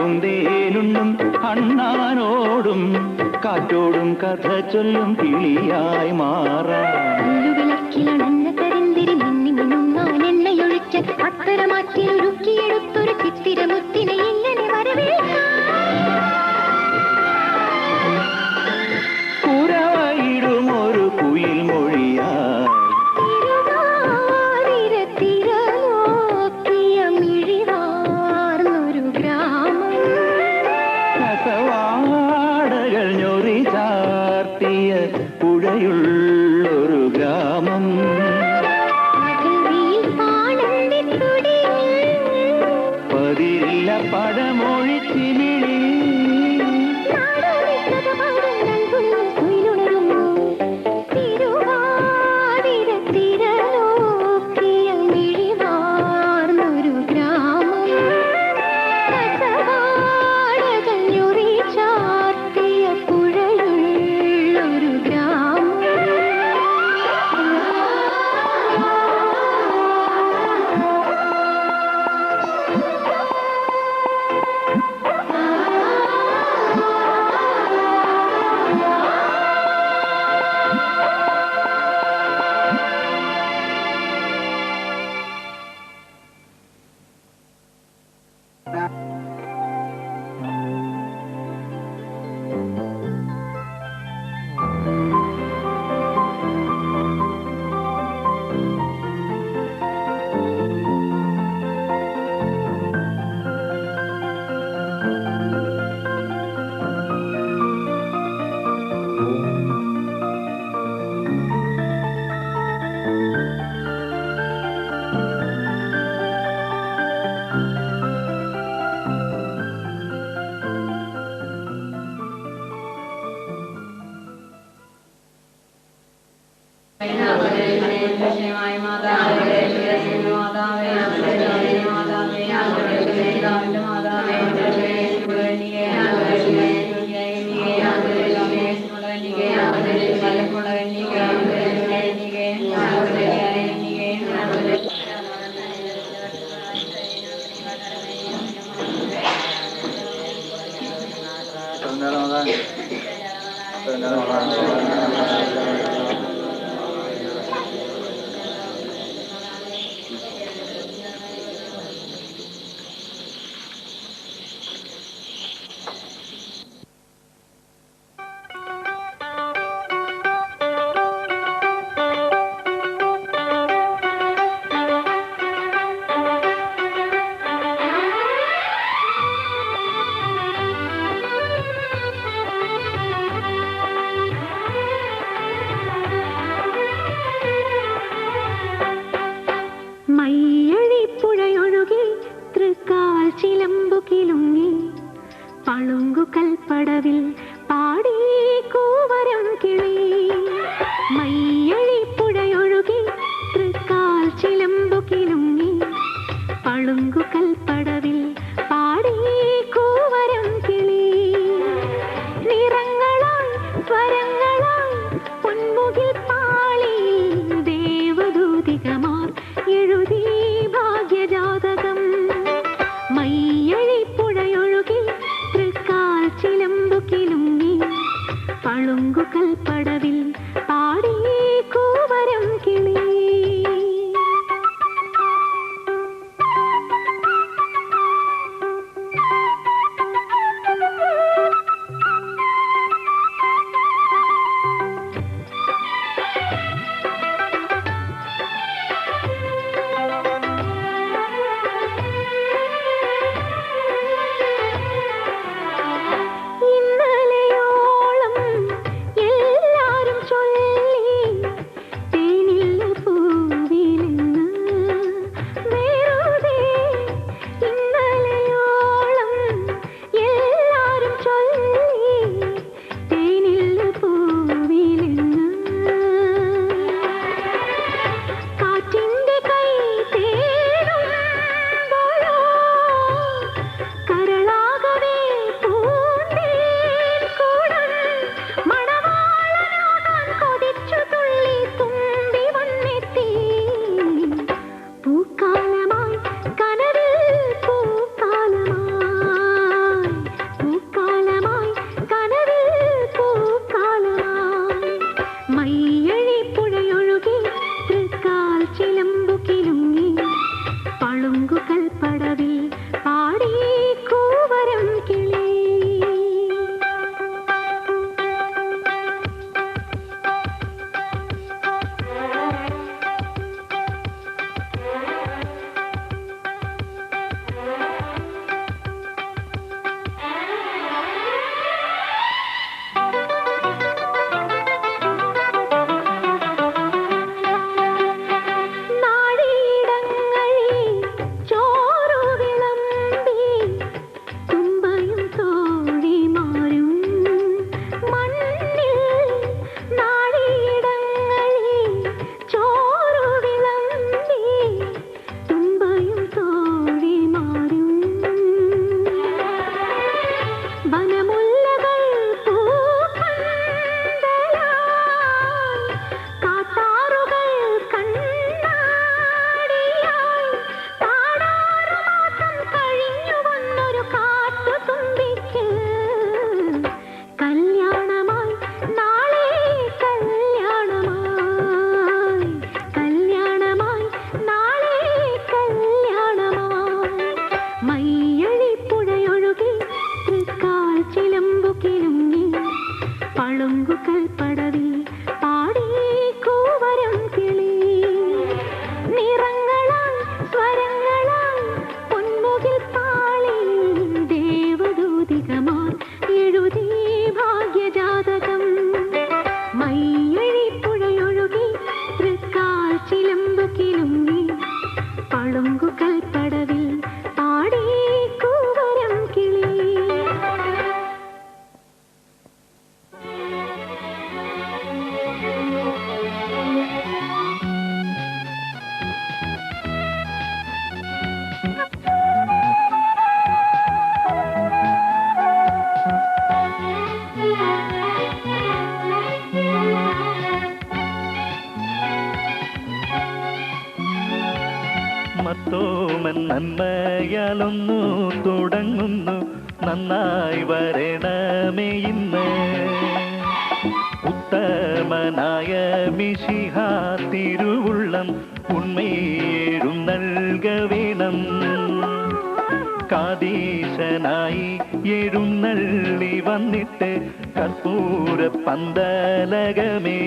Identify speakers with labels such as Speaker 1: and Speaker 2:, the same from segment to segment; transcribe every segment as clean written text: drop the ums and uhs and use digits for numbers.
Speaker 1: പൂന്തേനുണ്ണും അണ്ണാനോടും കാറ്റോടും കഥ ചൊല്ലും കിളിയായി
Speaker 2: മാറാവിളക്കിലണഞ്ഞ കരിന്തിരി മിന്നി മിനുങ്ങാൻ എണ്ണയൊഴിച്ച് അത്തരമാറ്റിലൊരുക്കിയെടുത്തൊരു ചിത്തിരമുത്തിനെ എങ്ങനെ വരവേൽക്കാം
Speaker 1: ഒരു കുയിൽ മൊഴിയാ കസവാടകൾ ഞൊറി ചാർത്തിയ പുഴയുള്ളൊരു ഗ്രാമം പതിരില്ല പടമൊഴിച്ചിമിഴി
Speaker 2: പളുങ്കുകൽപ്പടവിൽ പാടി കൂവരം കിളി മയ്യഴിപ്പുഴയൊഴുകി തൃക്കാൽ ചിലമ്പു കിലുങ്ങി പളുങ്കുകൽപ്പടവിൽ പാടി കൂവരം കിളി നിറങ്ങളായി സ്വരങ്ങളായി പൊന്മുകിൽ പാളിയിൽ ദേവദൂതികമാർ എഴുതി ഭാഗ്യജാതകം മയ്യഴിപ്പുഴയൊഴുകി തൃക്കാൽ ചിലമ്പു കിലുങ്ങി പളുങ്കുകൽപ്പടവിൽ പാടി കൂവരം കിളി ഇന്നലെയോളം എല്ലാരും ചൊല്ലി തേനിൽ കൽപ്പടവിൽ പാടി കൂവരം കിളി നിറങ്ങളാൽ സ്വരങ്ങളാൽ പൊന്മുകിൽ പാളിയിൽ ദേവദൂതികമാർ എഴുതി ഭാഗ്യജാതകം മയ്യഴിപ്പുഴയൊഴുകി തൃക്കാൽ ചിലമ്പു കിലുങ്ങി പളുങ്കു കൽപ്പടവിൽ പാടി കൂവരം കിളി
Speaker 1: മത്തോമൻ നന്മയാലൊന്നു തുടങ്ങുന്നു നന്നായി വരണമേ ഇന്ന് ഉത്തമനായ മിശിഹ തിരുവുള്ളം ഉണ്മയേഴും നൽക വേണം കാദീശനായി എഴുന്നള്ളി വന്നിട്ട് കർപ്പൂര പന്തലകമേ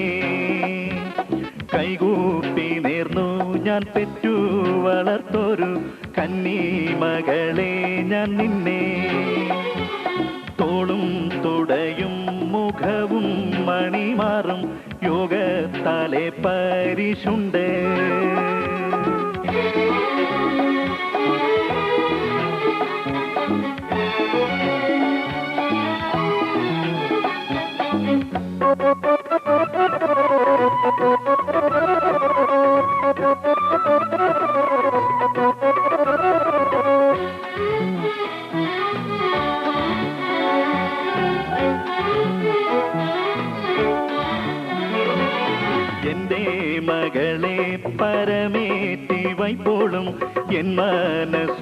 Speaker 1: കൈകൂപ്പി നേർന്നു ഞാൻ പെറ്റു വളർത്തൊരു കന്നിമകളെ ഞാൻ നിന്നെ തോളും തുടയും മുഖവും മണിമാറും യോഗത്താലെ പരിശുണ്ട് എന്റെ മകളെ പരമേറ്റി വൈപ്പോളും എൻ മനസ്സോപതറുന്നു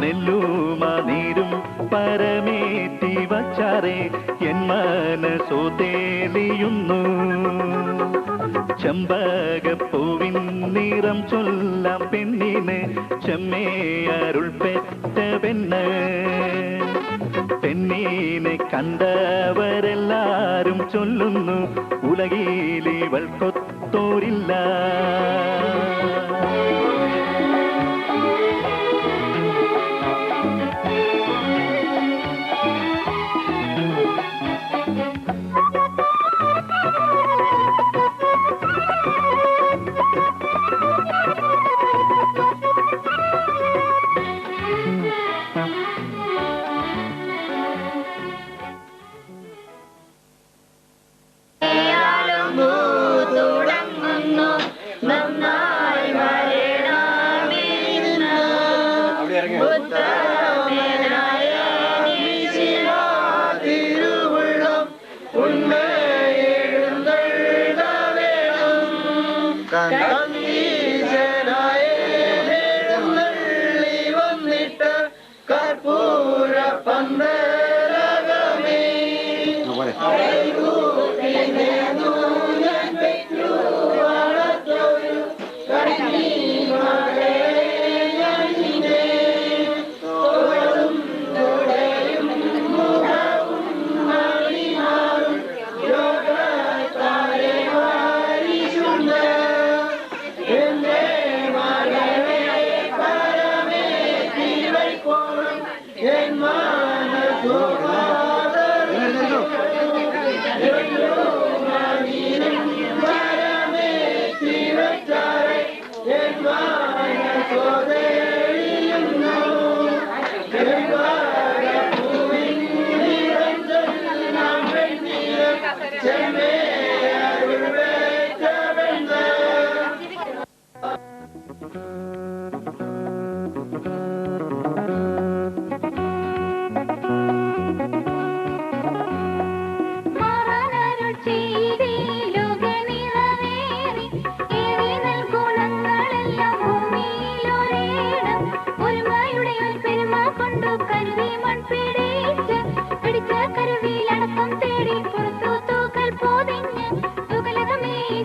Speaker 1: നെല്ലുമാനീരും പരമേറ്റി വച്ചാറേ എൻ മനസ്സോ തേലിയുന്നു ചെമ്പകപ്പൂവിൻ നിറം ചൊല്ലാം പെണ്ണിന് ചെമ്മേ അരുൾ പെറ്റ പെണ്ണ് പെണ്ണീനെ കണ്ടവരെല്ലാരും ചൊല്ലുന്നു ഉലകിലിവൾക്കൊത്തോരില്ല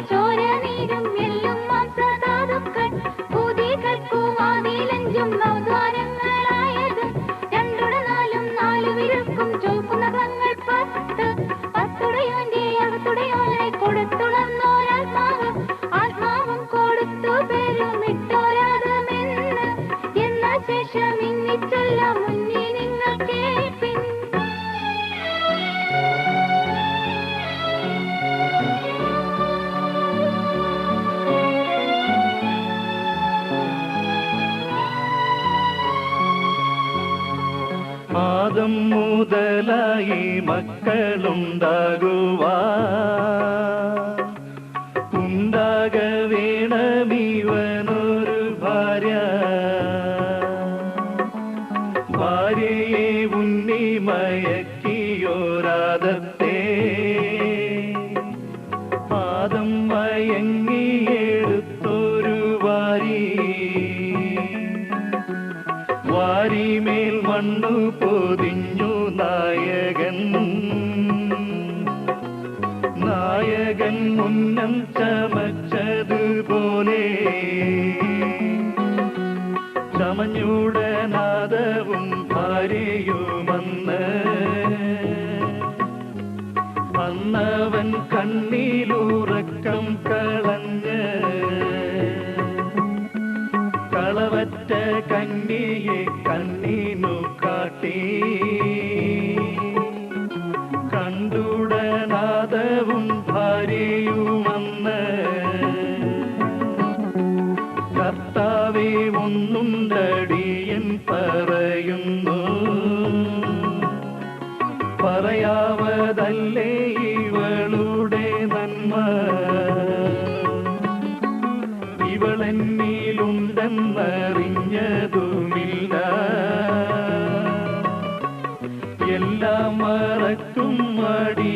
Speaker 2: ചോര നീരും എല്ലും മാംസധാതുക്കൾ ഭൂതികൾക്കും ആദിലഞ്ചും നവദ്വാരം ചൊല്ലാം മുന്നേ നിങ്ങൾ കേൾപ്പിൻ.
Speaker 1: ആദം മുതലായി ഉണ്ടാക വേണമിവനൊരു ഭാര്യയെ ഉന്നി മയക്കിയോരാദത്തെ ആദം മയങ്ങിയെടുത്തൊരു വാരിമേൽ മണ്ണു പൊതിഞ്ഞു നായകൻ മുന്നം ചമച്ചതുപോലെ ചമഞ്ഞുടനാദവും അന്നവൻ കണ്ണിലുറക്കം കളവറ്റ കന്നിയെ കണ്ണിനു കാട്ടി കണ്ടുടനാദവും ഭാര്യയുമന്ന് കർത്താവേ ഒന്നുണ്ടടിയൻ പറയുന്നു പറയാവതല്ലേ ഇവളുടെ നന്മ ഇവളെന്നിലുണ്ടെന്നറിഞ്ഞതുമില്ല എല്ലാം മറക്കും മടിയനിവളാ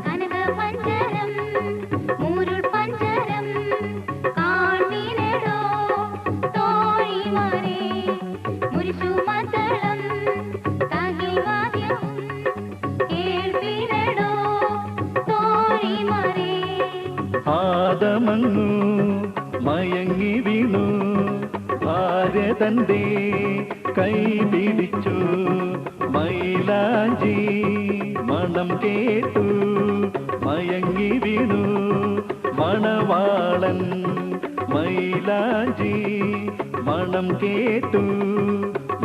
Speaker 2: കനകപഞ്ചരം മൂരുൾ പഞ്ചരം കാണിനടോ തോഴിമാരെ മുരിശുമദ്ദളം തകിൽവാദ്യം കേൾപ്പിനടോ തോഴിമാരെ.
Speaker 1: ആദമങ്ങു മയങ്ങി വീണു ഭാര്യ തന്റെ കൈ പിടിച്ചു മൈലാഞ്ചി മണം കേട്ടു മയങ്ങി വീണു മണവാളൻ മൈലാഞ്ചി മണം കേട്ടു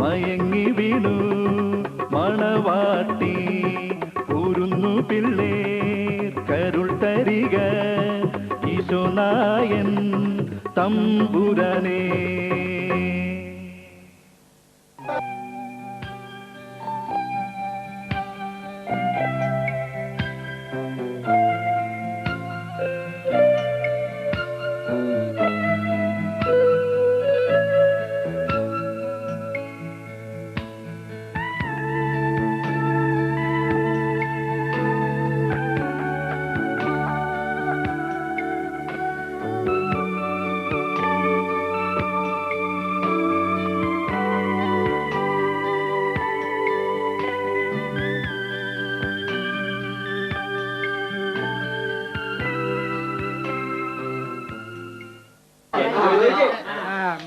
Speaker 1: മയങ്ങി വീണു മണവാട്ടി ഉരുന്നു പിള്ളേർ കരുൾ തരിക ഈശോനായൻ തമ്പുരാനേ.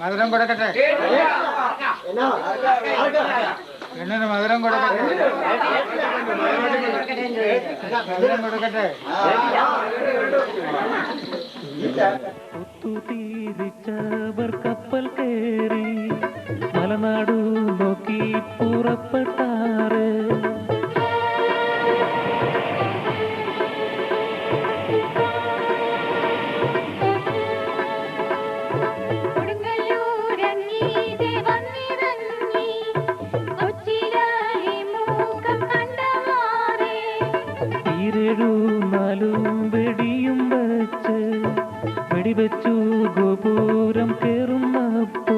Speaker 3: മധുരം കൊടുക്കട്ടെ, പെണ്ണിന് മധുരം കൊടുക്കട്ടെ, മധുരം കൊടുക്കട്ടെ.
Speaker 1: ഒത്തുതീരിച്ചവർ കപ്പൽ കയറി മലനാടു നോക്കി പുറപ്പെട്ടാറ്. നാലും വെടിയും വെച്ച് വെടിവെച്ചു ഗോപുരം കേറുന്നപ്പോ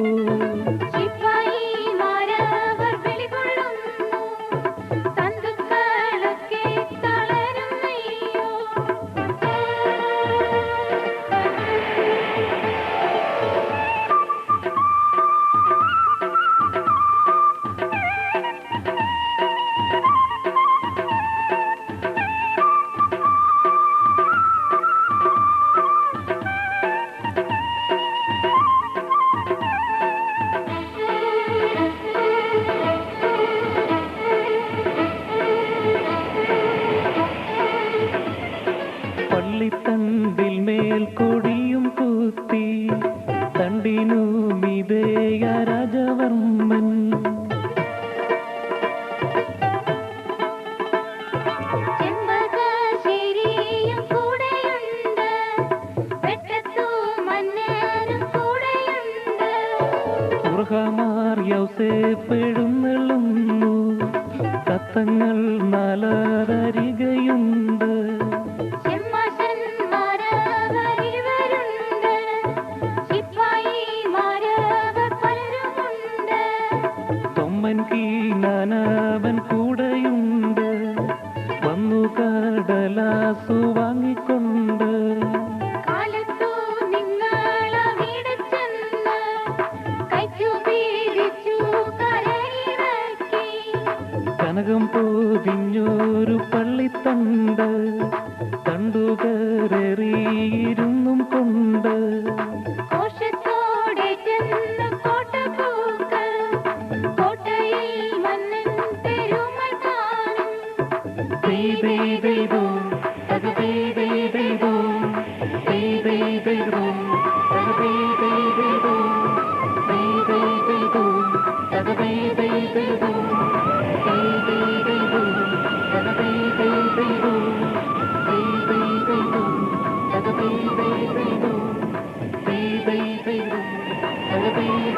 Speaker 1: പള്ളിത്തണ്ടിൽ മേൽ കൊടിയും കുത്തി തണ്ടിനു മിതേയ രാജവർമ്മൻ ഉർഹമാർ യൗസേപ്പെടുന്നെള്ളുന്നു തത്തങ്ങൾ നാലരികയുണ്ട്. തൊമ്മൻകീനാനവൻ കൂടെയുണ്ട് വന്നു കടലാസു വാങ്ങിക്കൊണ്ട്. കനകം പൊതിഞ്ഞൊരു പള്ളിത്തണ്ട് തണ്ടുകരേറിയിരുന്നും കൊണ്ട് Baby,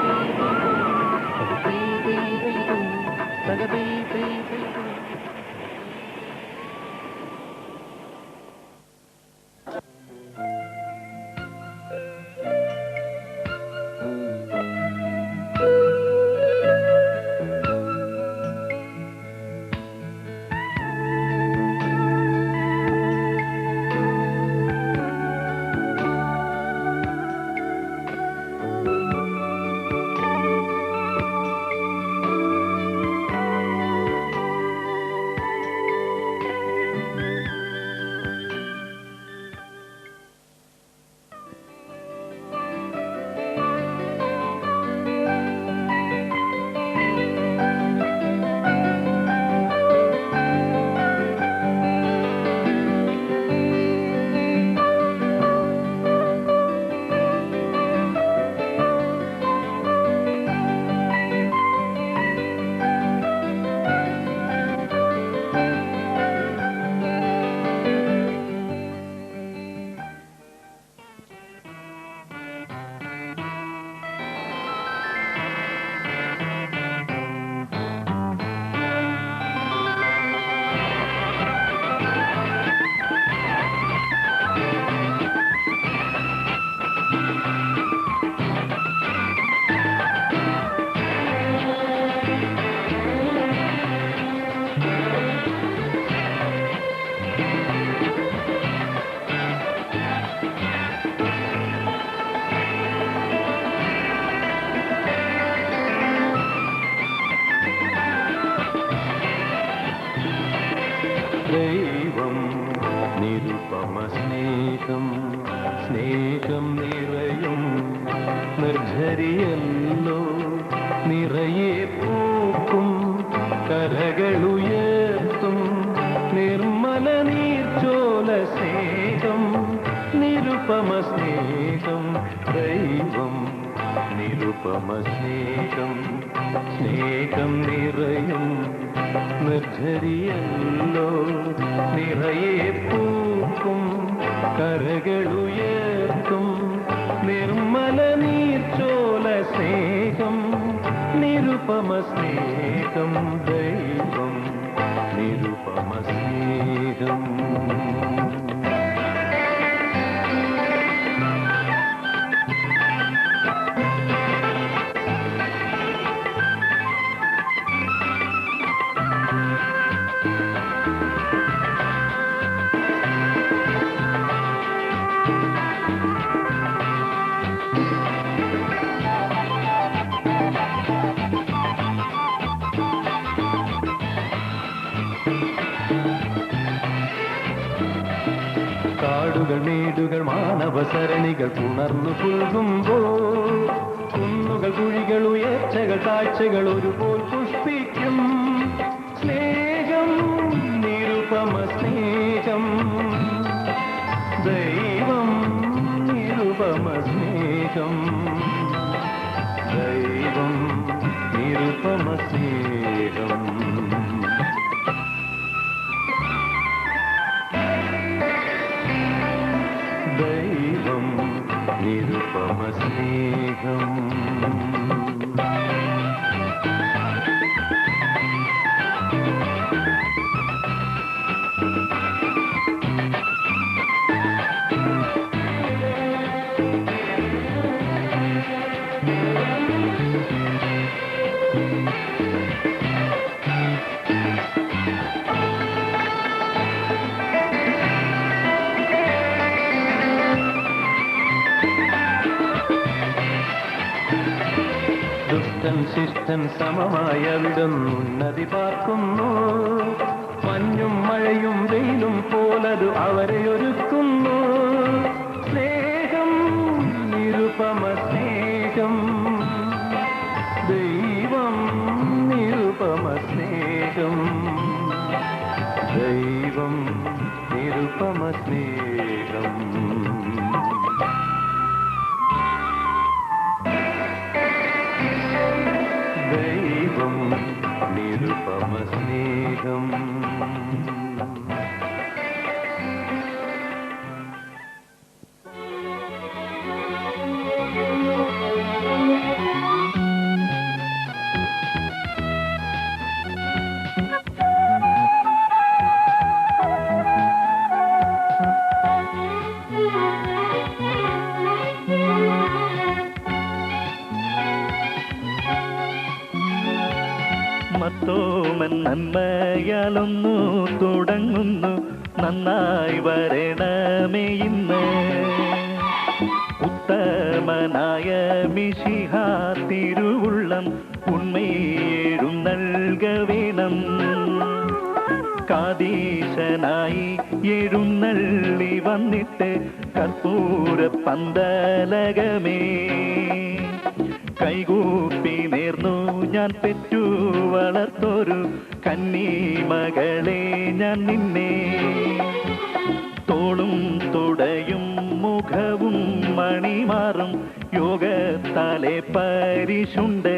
Speaker 1: നിരുപമ സ്നേഹം സ്നേഹം നിറയും നിർജ്ജരിയല്ലോ നിറയെ പൂക്കും കരകളുയർത്തും നിർമ്മല നീർച്ചോല സ്നേഹം നിരുപമ സ്നേഹം ദൈവം നിരുപമ സ്നേഹം സ്നേഹം നിറയും നിർജ്ജരിയല്ലോ നിറയെ പൂക്കും കരകളുയർത്തും നിർമ്മല നീർച്ചോല സ്നേഹം നിരുപമ സ്നേഹം ദൈവം നിരുപമ സ്നേഹം. കാടുകൾ മേടുകൾ മാനവസരണികൾ പുണർന്നു പുൽകുമ്പോൾ കുന്നുകൾ കുഴികൾ ഉയർച്ചകൾ കാഴ്ചകൾ ഒരുപോൽ പുഷ്പിക്കും സ്നേഹം നിരുപമ സ്നേഹം ദൈവം നിരുപമ സ്നേഹം ദൈവം നിരുപമ സ്നേഹം. ദൈവം നിരുപമ സ്നേഹം. ദുഷ്ടൻ ശിഷ്ടൻ സമമായ വിടുന്നുന്നതി പാർക്കുന്നു മഞ്ഞും മഴയും വെയിലും പോലതു അവരെ ഒരുക്കുന്നു സ്നേഹം നിരുപമ സ്നേഹം ദൈവം നിരുപമ സ്നേഹം ദൈവം നിരുപമ സ്നേഹം. ദൈവം നിരുപമ സ്നേഹം.
Speaker 4: മത്തോമൻ നന്മയാലൊന്നു തുടങ്ങുന്നു നന്നായി വരണമേ ഇന്ന് ഉത്തമനായ മിശിഹാ തിരുവുള്ളം ഉണ്മയേഴും നൽക വേണം കാദീശനായി എഴുന്നള്ളി വന്നിട്ട് കർപ്പൂര പന്തലകമേ കൈകൂപ്പി നേർന്നു ഞാൻ പെറ്റു വളർത്തൊരു കന്നിമകളെ ഞാൻ നിന്നെ തോളും തുടയും മുഖവും മണിമാറും യോഗത്താലെ പരിശുണ്ട്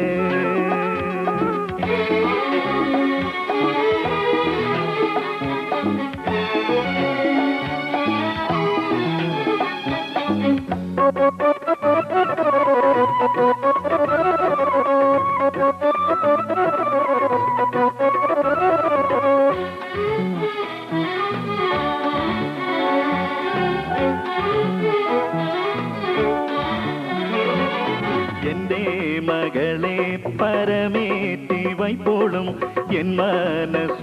Speaker 4: എന്റെ മകളെ പരമേറ്റി വൈപ്പോളും എൻ മനസ്സോപതറുന്നു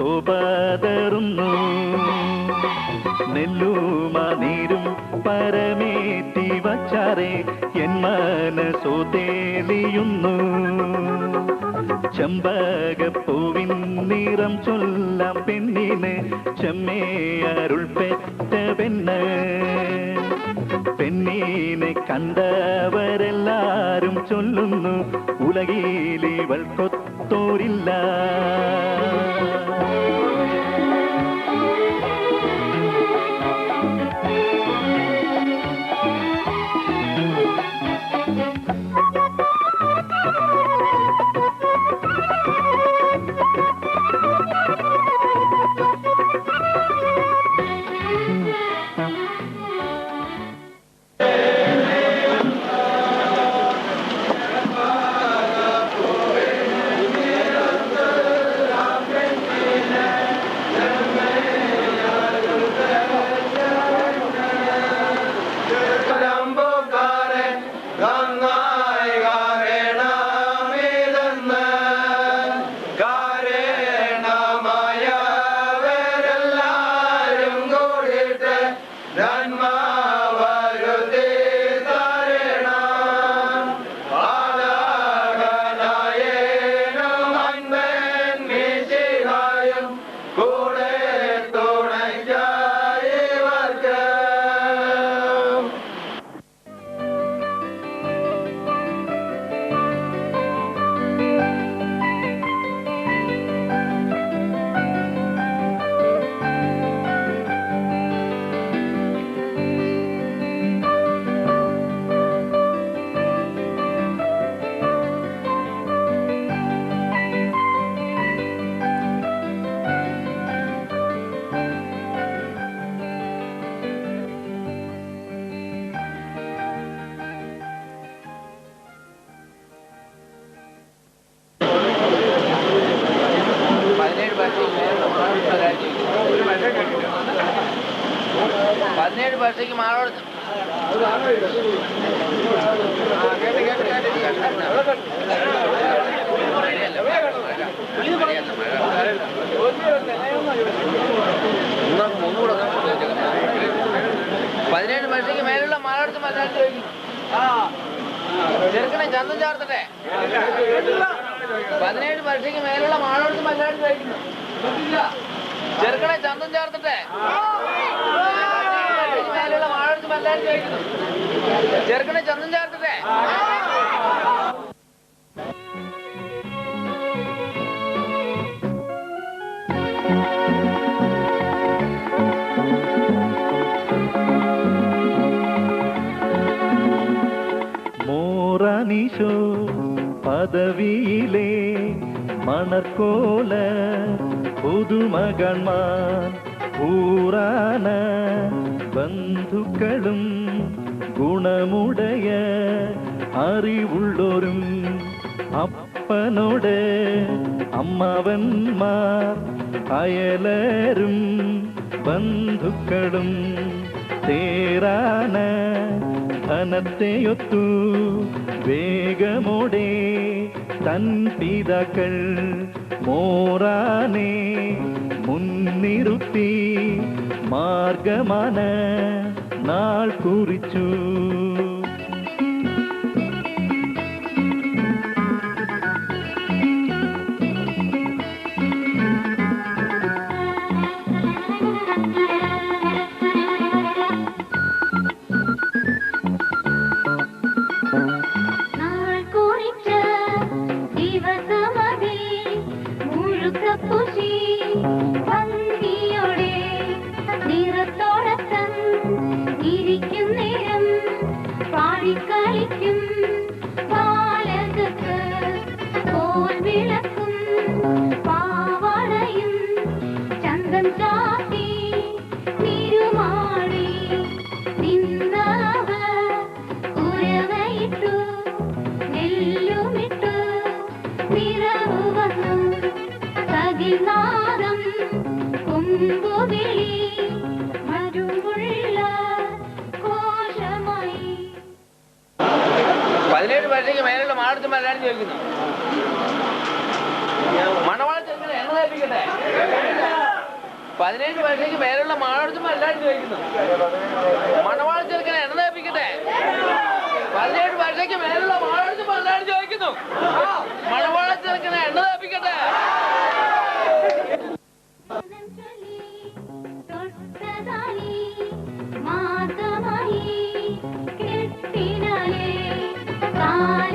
Speaker 4: നെല്ലുമാനീരും പരമേറ്റി വച്ചാറേ എൻ മനസ്സോ തേടിയുന്നു ചെമ്പകപ്പൂവിൻ നിറം ചൊല്ലാം പെണ്ണിന് ചെമ്മേ അരുൾ പെറ്റ പെണ്ണ് ചൊല്ലുന്നു ഉലകിലിവൾക്കൊത്തോരില്ല.
Speaker 5: പതിനേഴ് വർഷയ്ക്ക് മാറോട് പതിനേഴ് വർഷയ്ക്ക് മേലുള്ള മാറോടുത്ത് മലയാളം ചോദിക്കും. ചെറുക്കനെ ചന്തം ചേർത്തട്ടെ. 17 വർഷയ്ക്ക് മേലുള്ള മാളോടുത്ത് മലയാളം ചോദിക്കുന്നു. ചെറുക്കനെ ചന്തം ചേർത്തട്ടെ. മേലുള്ള മാളോടുത്ത് മലയാളം ചോദിക്കുന്നു. ചെറുക്കനെ ചന്തം ചേർത്തട്ടെ.
Speaker 4: മോറാനിശോ പദവിയിലെ മണർക്കോല പുതുമകന്മാർ പൂറാന ബന്ധുക്കളും ഗുണമുടയ അറിവുള്ളോരും അപ്പനോട് അമ്മവന്മാർ അയലരും ബന്ധുക്കളും തേറാന ധനത്തെയൊത്തു വേഗമോടെ തൻ പിതാക്കൾ മോറാനെ മുൻനിറുത്തി മാർഗമാന നാൾ കുറിച്ചു.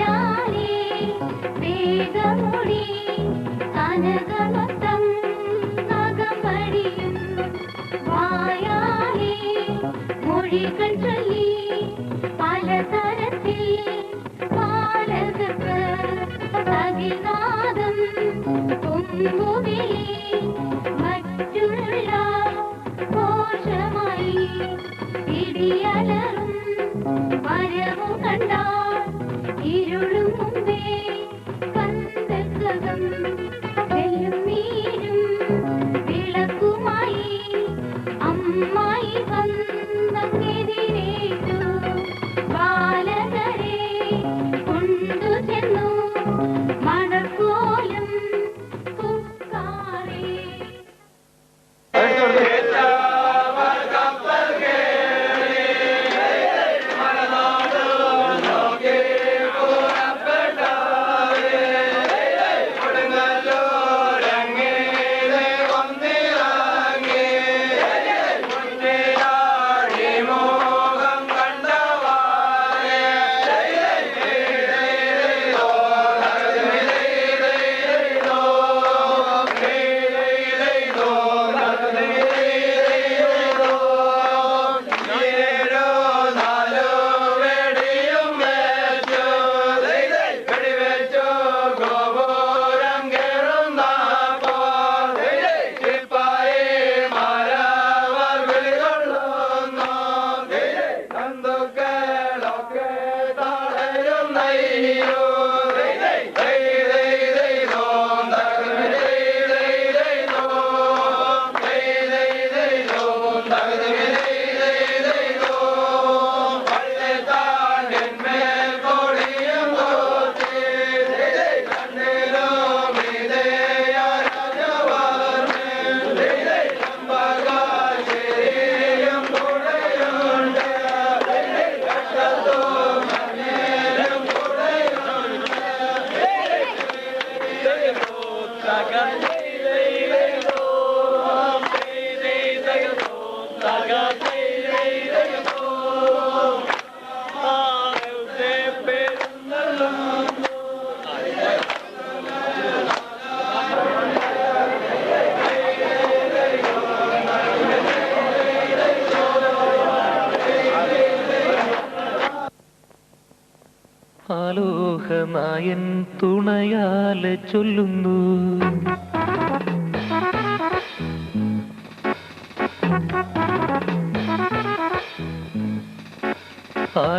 Speaker 2: ാ കനകമൊത്തം അകമ്പടിയും വായാലേ മൊഴികൾ ചൊല്ലി പലതരത്തിൽ പാലകർക്ക് സകിനാദം കൊമ്പുവിളി മറ്റുള്ള കോശമായി ഇടിയലറും വരവു കണ്ടാൽ ഇരുളും മുമ്പേ കന്തകം വെല്ലും നീരും വിളക്കുമായി അമ്മായി വന്നെതിരേറ്റു ബാലകരെ കൊണ്ടു ചെന്നു മണക്കോലം തുക്കാറേ.
Speaker 4: ആലോഹനായൻ തുണയാലെ ചൊല്ലുന്നു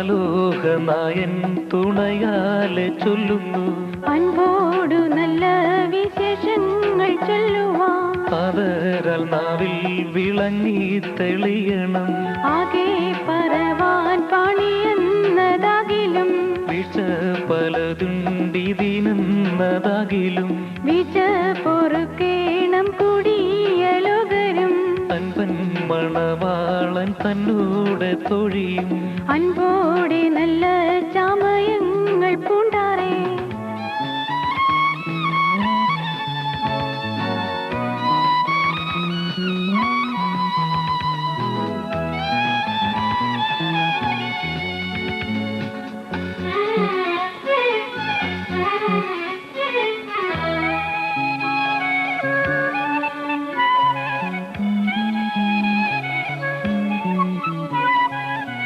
Speaker 4: ആലോഹനായൻ തുണയാലെ ചൊല്ലുന്നു
Speaker 2: അൻപോടു നല്ല വിശേഷങ്ങൾ ചൊല്ലുവാൻ
Speaker 4: അതരാൽ നാവിൽ വിളങ്ങി തെളിയണം
Speaker 2: ആകെ പറവാൻ പണിയെന്നതാകിലും
Speaker 4: വീഴ്ച പലതുണ്ടിതിനെന്നതാകിലും
Speaker 2: വിജ പൊറുക്കേണം കുടിയലുകരും
Speaker 4: അൻപൻ മണവാളൻ തന്നോടെ തൊഴിയും
Speaker 2: അൻപോടെ നല്ല ചമയങ്ങൾ പൂണ്ടാറേ.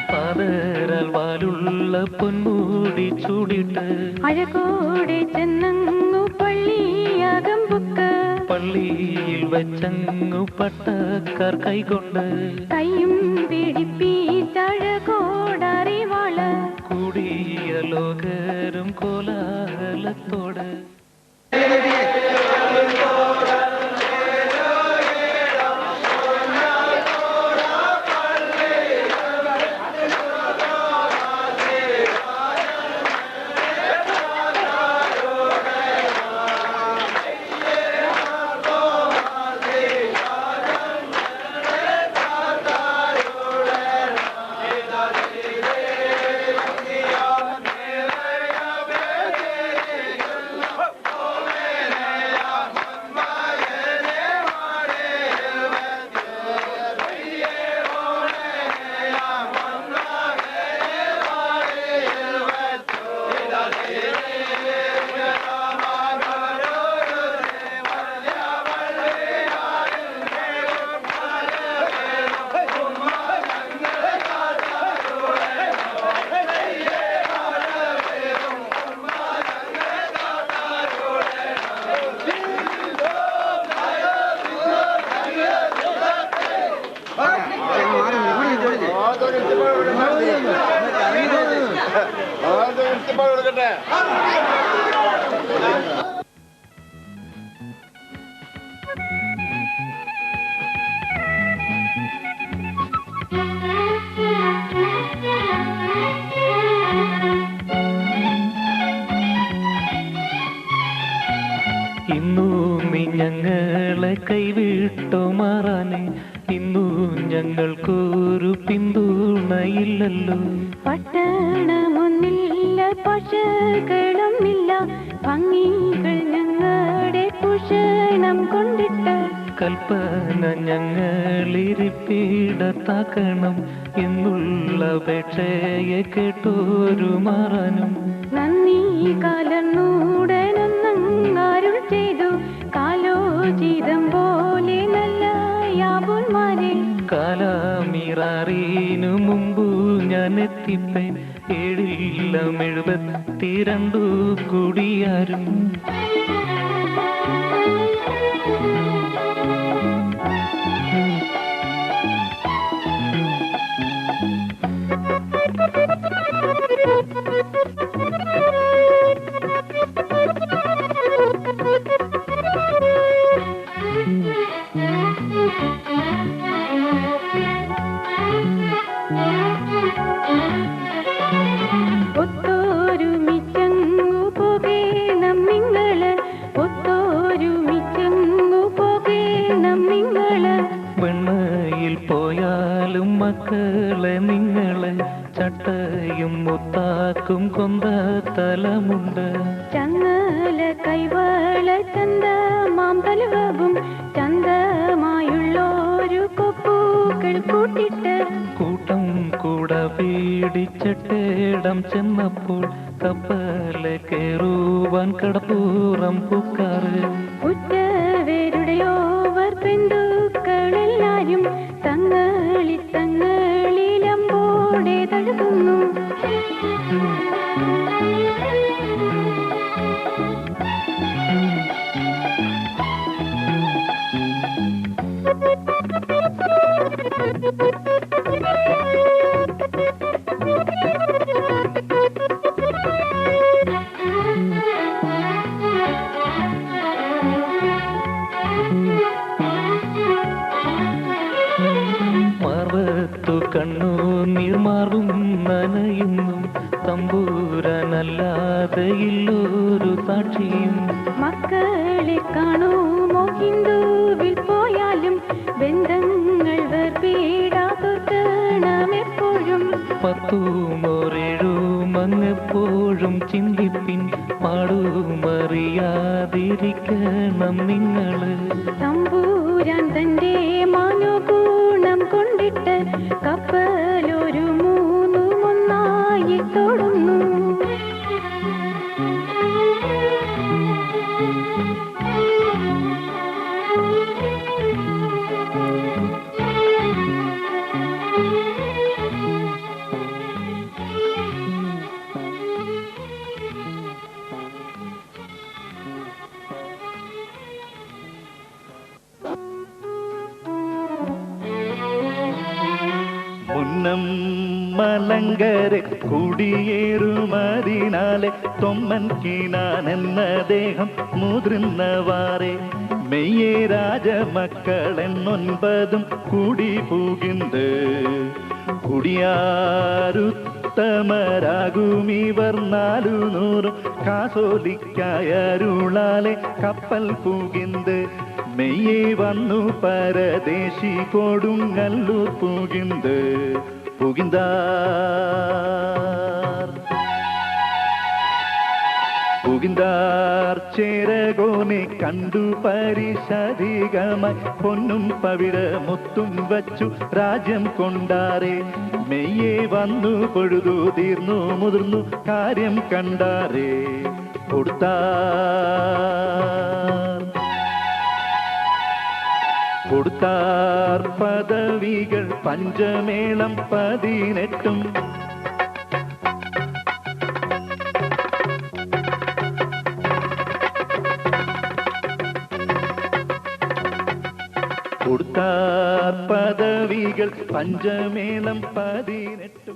Speaker 4: പാതരാൽ വാലുള്ള പൊന്മൂടി ചൂടിട്ട്
Speaker 2: അഴകോടെ ചെന്നങ്ങു പള്ളിയകമ്പുക്ക്
Speaker 4: പള്ളിയിൽ വെച്ചങ്ങു പട്ടക്കാർ കൈകൊണ്ട്
Speaker 2: കയ്യും പിടിപ്പീറ്റഴകോടറിവാള
Speaker 4: കൂടിയ ലോകരും കോലാഹലത്തോട് ഇന്നു നീ ഞങ്ങളെ കൈവിട്ടോ മാറാനെ, ഇന്നു ഞങ്ങൾക്കൊരു പിന്തുണയില്ലല്ലോ.
Speaker 2: പട്ടണമൊന്നില്ല, പക്ഷകളുമില്ല, ഭംഗികൾ ഞങ്ങളുടെ ഭൂഷണം കൊണ്ടിട്ട്
Speaker 4: കൽപ്പന ഞങ്ങളിരിപ്പിടത്താക്കണം എന്നുള്ള അപേക്ഷയെ കേട്ടോരു മാറാനും.
Speaker 2: നന്ദി കാലൂടനൊന്നങ്ങാരുൾ ചെയ്തു, കാലോചിതം പോലെ നല്ല യാബുന്മാരെ.
Speaker 4: കാലാമിറാറിനു മുമ്പ് ഞാൻ എത്തിപ്പേൻ, 772 കുടിയാരും.
Speaker 2: ഒത്തോരുമിച്ചങ്ങു പോകേണം നിങ്ങള്, ഒത്തോരുമിച്ചങ്ങു പോകേണം നിങ്ങള്.
Speaker 4: വെണ്ണയിൽ പോയാലും മക്കളെ നിങ്ങളെ, ചട്ടയും മുത്താക്കും കൊന്ത തലമുണ്ട്.
Speaker 2: ചങ്ങല കൈവള ചന്തമാം തലവും ചന്തമായുള്ളൊരു കൊപ്പൂക്കൾ കൂട്ടിട്ട്
Speaker 4: കൂട്ടം കൂട പീടിച്ചട്ടേടം ചെന്നപ്പോൾ കപ്പല് കേറുവാൻ കടപ്പൂറം പൂക്കാറ്.
Speaker 2: ഉറ്റവരുടെയോവർ ബന്ധുക്കളെല്ലാരും തങ്ങളിലമ്പോടെ തഴുകുന്നു.
Speaker 4: മാർവത്തു കണ്ണു നീർമാറും നനയുന്നു, തമ്പൂരനല്ലാതെ ഇല്ലൊരു സാക്ഷിയും.
Speaker 2: മക്കളെ കാണുമോ ഹിന്ദുവിൽ പോയാലും, ബന്ധങ്ങൾ വേർപീടാതൊത്തണമെപ്പോഴും.
Speaker 4: 10 അങ്ങെപ്പോഴും ചിന്തിപ്പിൻ, പാടുമറിയാതിരിക്കണം നിങ്ങള്.
Speaker 2: തമ്പൂരാൻ തന്റെ മനോഗുണം കൊണ്ടിട്ട് കപ്പലൊരു 3 ഒന്നായി തൊടുന്നു.
Speaker 6: മുന്നം മലങ്കരെ കുടിയേറുമതിനാലെ തൊമ്മൻ കീനാൻ എന്ന ദേഹം മുതിർന്നവാറെ മെയ്യേ രാജമക്കളെന്നൊൻപതും കൂടി പൂകിന്ത് കുടിയാരുത്തമരാകുമിവർ 400 കാസോലിക്കായരുളാലെ കപ്പൽ പൂകിന്ത് മെയ്യേ വന്നു പരദേശി കൊടുങ്ങല്ലൂർ പൂകിന്ത് പുകിന്താർ ചേരകോനെ കണ്ടു പരിശധികമായി പൊന്നും പവിഴ മുത്തും വച്ചു രാജ്യം കൊണ്ടാരെ മെയ്യേ വന്നു പൊഴുതു തീർന്നു മുതിർന്നു കാര്യം കണ്ടാരേ കൊടുത്താർ പദവികൾ പഞ്ചമേളം 18 കൊടുത്താർ പദവികൾ പഞ്ചമേളം 18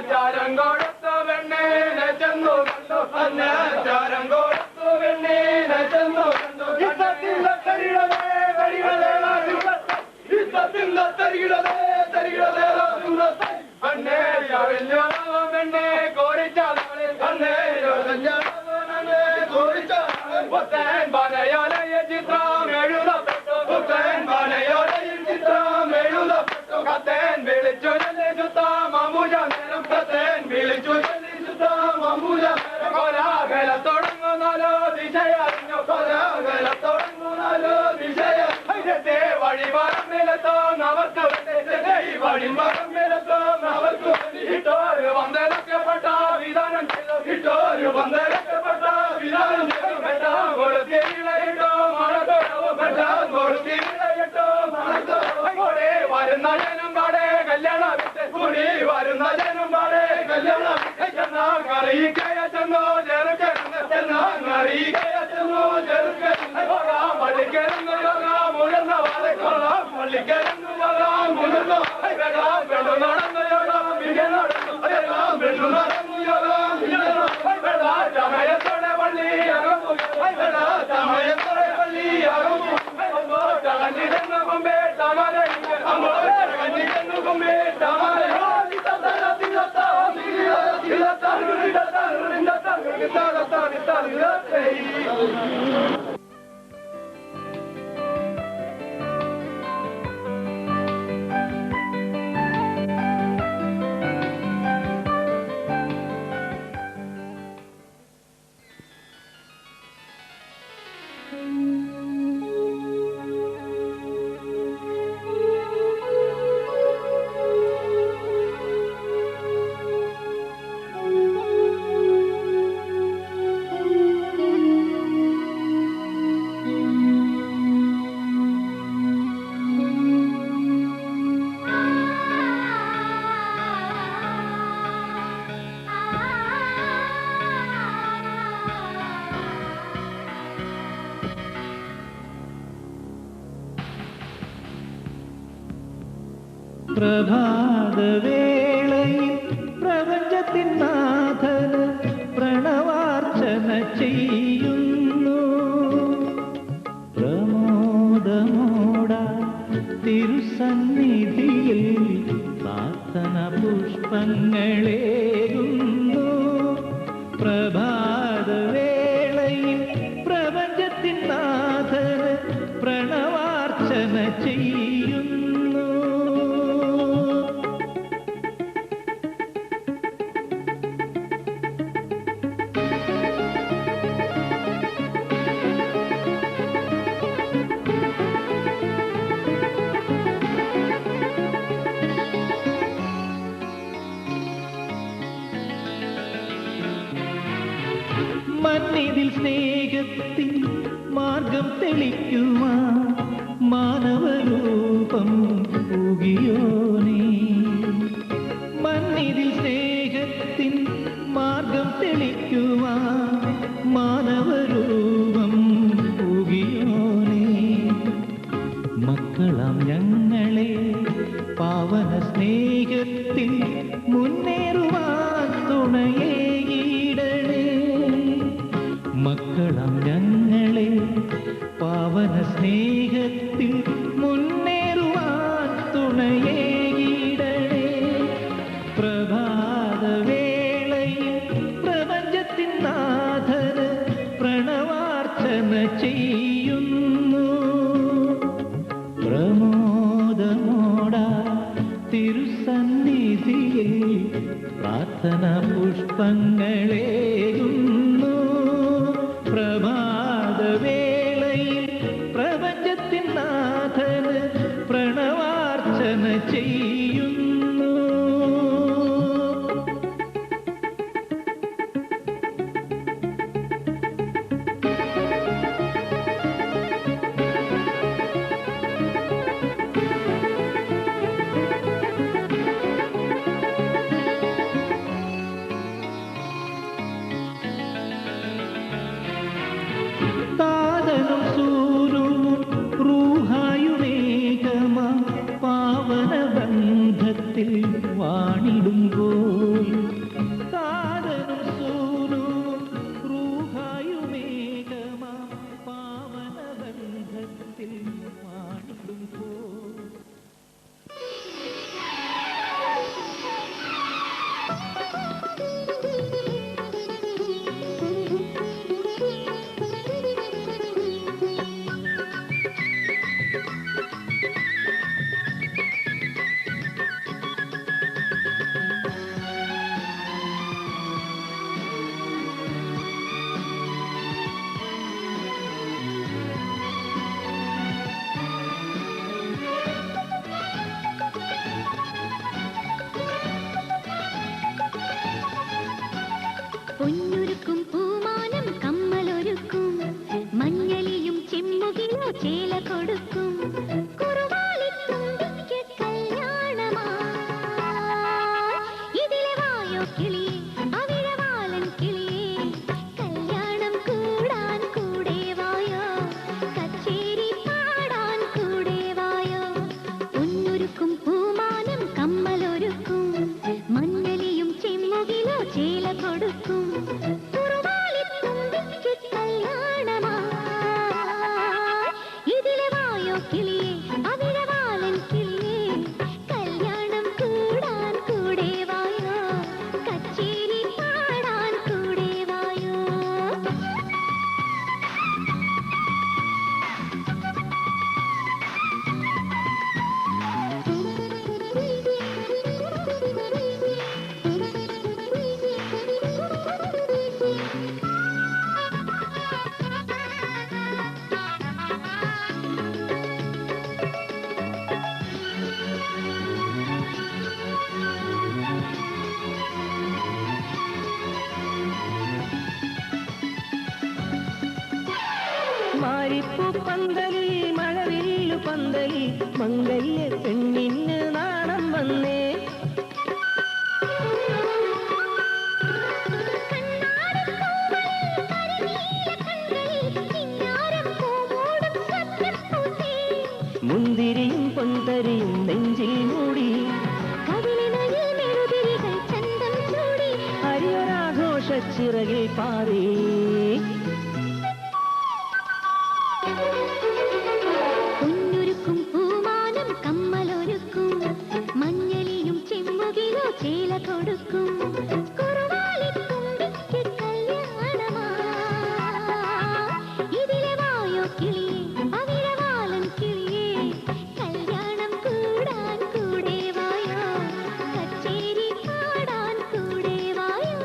Speaker 5: ചാരം കൊടുത്തു പെണ്ണേനെ ചെന്നു കണ്ടു ചാരം കൊടുത്തു പെണ്ണേനെ ചെന്നു കണ്ടു പെണ്ണേ പെണ്ണെ കോരിച്ചാളെ പെണ്ണേ പുത്തൻ പനയോലയ ചിത്രം എഴുതപ്പെട്ടു പുത്തൻ പനയോലയിൽ ചിത്രം എഴുതപ്പെട്ടു കത്തേൻ വിളിച്ചു ചൊല്ലി ചുത്താം അമ്പുജ നേരം കത്തേൻ വിളിച്ചു ചൊല്ലി ചുത്താം അമ്പുജ നേരം കോലാഹല തുടങ്ങുന്നാലോ ദിശയറിഞ്ഞു കോലാഹല തുടങ്ങുന്നാലോ ദിശയത്തെ വഴിമറമ്മിലെത്താൻ അവർക്ക് വഴിമറമ്മിലെത്താൻ അവർക്ക് ഇട്ടോര് വന്നേലക്കപ്പെട്ട വിധാനം ചെയ്തു ഇട്ടോര് വന്നേലക്കപ്പെട്ട വിധാനം ചെയ്തു കൊടുത്തിട്ടോ മണത്തോടവും കൊടുത്തിട്ടോ മണത്തോടെ വരുന്ന ജനം പാടെ കല്യാണം കൂടി വരുന്ന ജനം പാടെ കല്യാണം ചെന്നാൽ അറിയിക്കയ ചെന്നോ ചെറുക്കെന്ന് ചെന്നാൽ അറിയിക്കയ ചെന്നോ ചെറുക്കെന്ന് പള്ളിക്കരുന്ന് യോഗം മുഴുന്ന വരക്കൊള്ളാം പള്ളിക്കരുന്ന് യോഗം മുഴുന്ന പെണ്ണു നടന്ന യോഗം മിക നടന്നു പെണ്ണു നടന്നു യോഗം സമയത്തോടെ പള്ളി സമയത്തോടെ പള്ളി കണ്ണിരുന്ന് കൊമ്പേ തമര കണ്ണിരുന്ന് കൊമ്പേ തമര
Speaker 4: പ്രഭാതവേളയിൽ പ്രപഞ്ചത്തിൻ നാഥന് പ്രണവാർച്ചന ചെയ്യുന്നു പ്രമോദമോട തിരുസന്നിധിയിൽ പ്രാർത്ഥന പുഷ്പങ്ങളേകുന്നു പ്രഭാതവേളയിൽ പ്രപഞ്ചത്തിൻ നാഥന് പ്രണവാർച്ചന ചെയ്യുന്നു മണ്ണിതിൽ സ്നേഹത്തിൻ മാർഗം തെളിക്കുവാൻ മാനവരൂപം പൂകിയോനേ മണ്ണിതിൽ സ്നേഹത്തിൻ മാർഗം തെളിക്കുവാൻ മാനവരൂപം പൂകിയോനേ മക്കളാം ഞങ്ങളെ പാവന സ്നേഹത്തിൽ മുന്നേറുവാൻ തുണയേകിടണേ മക്കളാം ഞങ്ങളെ പാവന സ്നേഹത്തിൽ മുന്നേറുവാൻ തുണയേകിടണേ പ്രഭാതവേളയിൽ പ്രപഞ്ചത്തിൻ നാഥന് പ്രണവാർച്ചന ചെയ്യുന്നു പ്രമോദമോട തിരുസന്നിധിയിൽ പ്രാർത്ഥന പുഷ്പങ്ങളേകുന്നു പ്രഭാതവേളയിൽ പ്രപഞ്ചത്തിൻ നാഥന് പ്രണവാർച്ചന ചെയ്യുന്നു താതനും സൂര്യനും റൂഹായുമേകമാ പാവന ബന്ധത്തിൽ താലിപ്പൂ പന്തലിൽ മഴവില്ലു പന്തലിൽ മംഗല്യ പെണ്ണിന് നാണം വന്നേ. മുന്തിരിയും പൊന്തരിയും നെഞ്ചിൽ മൂടി ഹരിയൊരാഘോഷച്ചിറകിൽ പാറി.
Speaker 2: പൊന്നൊരുക്കും പൂമാനം കമ്മലൊരുക്കും മഞ്ഞളിലും ചെമ്മുകിലോ ചേല കൊടുക്കും കുറവാലിത്തുമ്പിക്ക് കല്യാണമാ. ഇതിലെ വായോ കിളിയേ അവിഴവാലൻ കിളിയേ കല്യാണം കൂടാൻ കൂടെ വായോ കച്ചേരി പാടാൻ കൂടെ വായോ.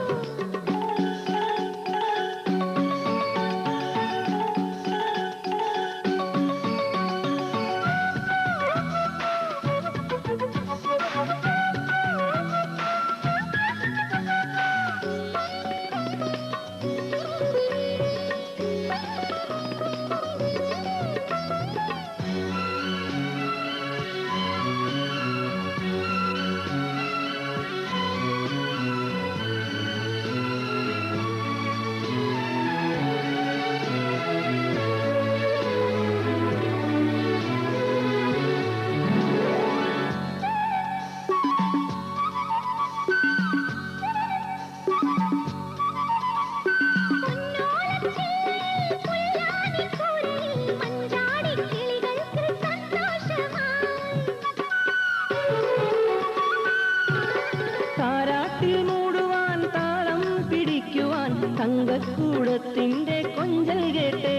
Speaker 4: താരാട്ടിൽ മൂടുവാൻ താളം പിടിക്കുവാൻ തങ്കക്കൂടത്തിന്റെ കൊഞ്ചൽ കേട്ടേ.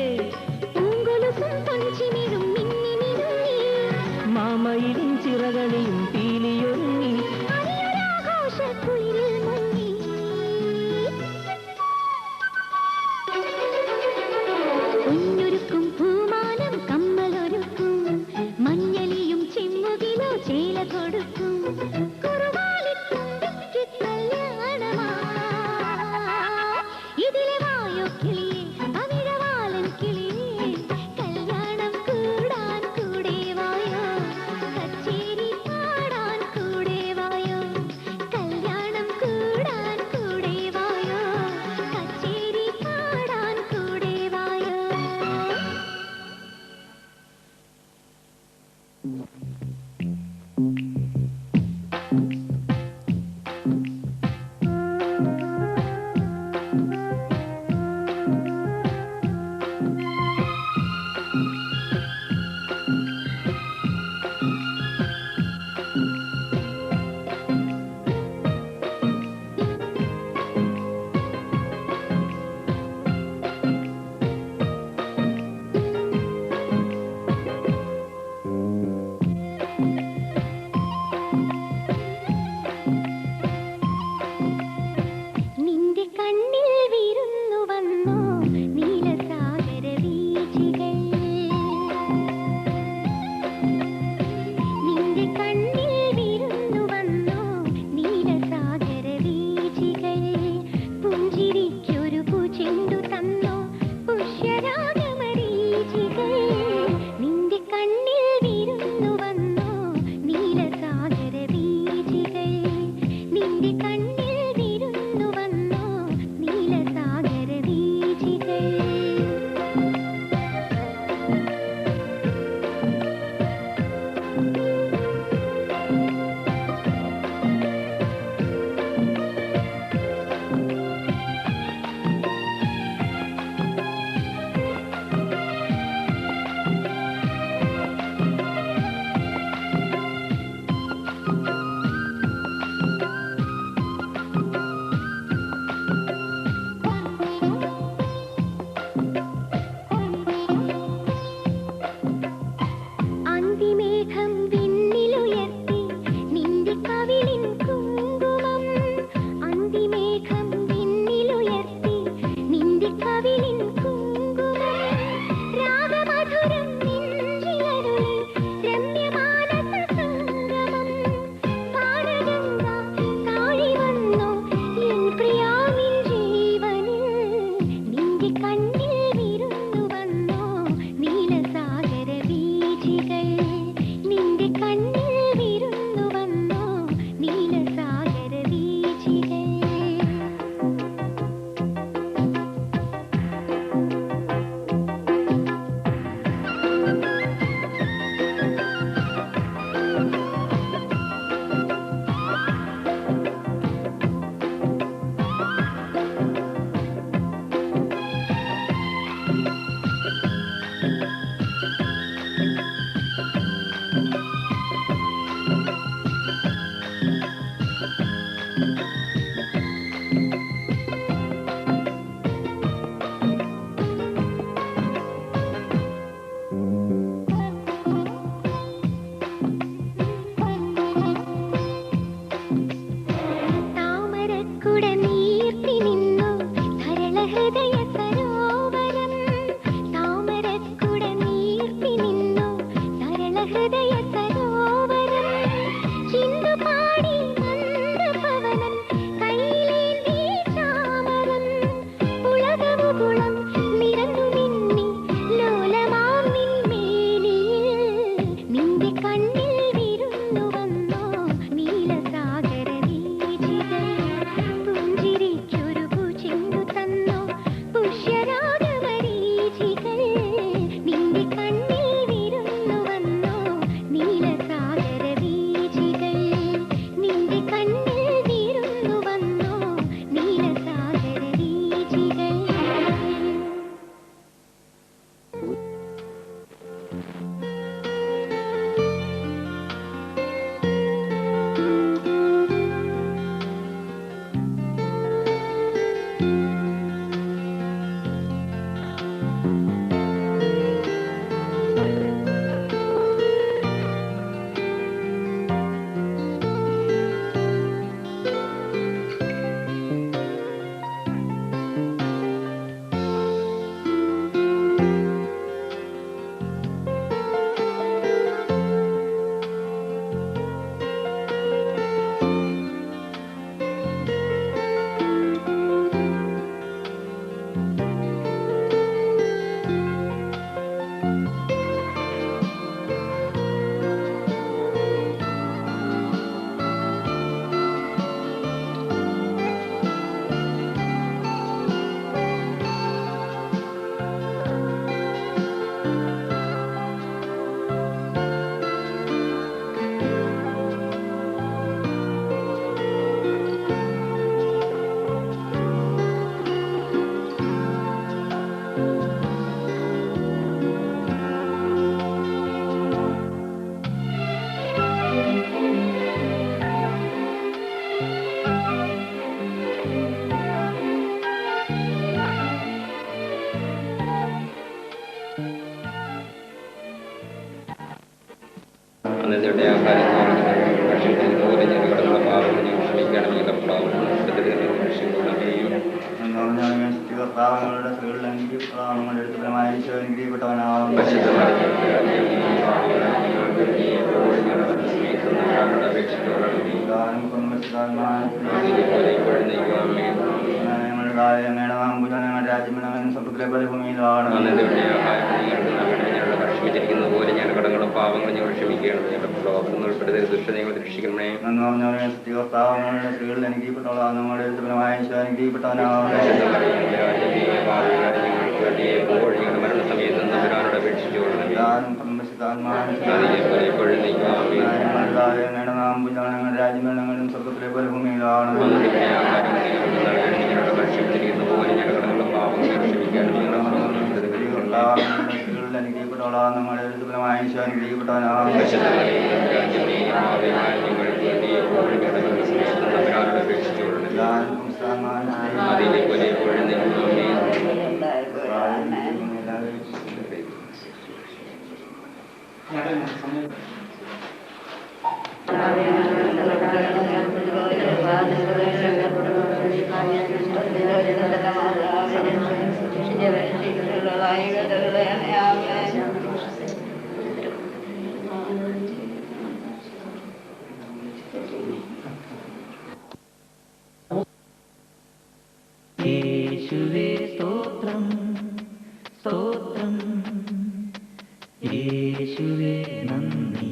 Speaker 4: മാമയിലും ചിറകളിയും പീലിയൊരുങ്ങി
Speaker 2: പൊന്നൊരുക്കും പൂമാനം കമ്മലൊരുക്കും മഞ്ഞളിയും ചെമ്മുകിലോ ചേല കൊടുക്കും കുറവാലിത്തുമ്പിക്ക് കല്യാണമാ. ഇതിലെ വായോ കിളിയേ അവിഴവാലൻ കിളിയേ കല്യാണം കൂടാൻ കൂടെ വായോ കച്ചേരി പാടാൻ കൂടെ വായോ കല്യാണം കൂടാൻ കൂടെ വായോ കച്ചേരി പാടാൻ കൂടെ വായോ.
Speaker 7: ഭക്ഷിച്ചിരിക്കുന്നത് പോലെ ഞാൻ കടങ്ങളും പാവങ്ങളും ഞങ്ങൾ ക്ഷമിക്കണം. ഞങ്ങളുടെ പ്രലോഭനം ഉൾപ്പെടുത്തി ദുഷ്ട ഞങ്ങൾ രക്ഷിക്കണമേ.
Speaker 3: സ്ത്രീകളിൽ അനുഗ്രഹിക്കപ്പെട്ടവളാണ് നമ്മുടെ ഫലമായ അനുഗ്രഹിക്കപ്പെട്ടവനാണ്.
Speaker 7: മരണസമയത്ത് നമ്പരാനോട് അപേക്ഷിച്ചുകൊള്ളണം.
Speaker 3: രാജ്യമേളങ്ങളും സ്വർഗത്തിലെ പോലെ ഭൂമിയിലാണ്.
Speaker 7: ഭക്ഷിച്ചിരിക്കുന്ന പോലെ ഞാൻ കടങ്ങളും പാവങ്ങളും ക്ഷമിക്കണം.
Speaker 3: സ്ത്രീകളിൽ അനുഗ്രഹിക്കപ്പെട്ടവളാണ് നമ്മുടെ ഫലമായ അനുഗ്രഹിക്കപ്പെട്ടവനാണ്.
Speaker 4: യേശുവേ സ്തോത്രം സ്തോത്രം യേശുവേ നന്ദി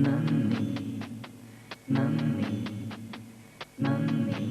Speaker 4: നന്ദി നന്ദി നന്ദി.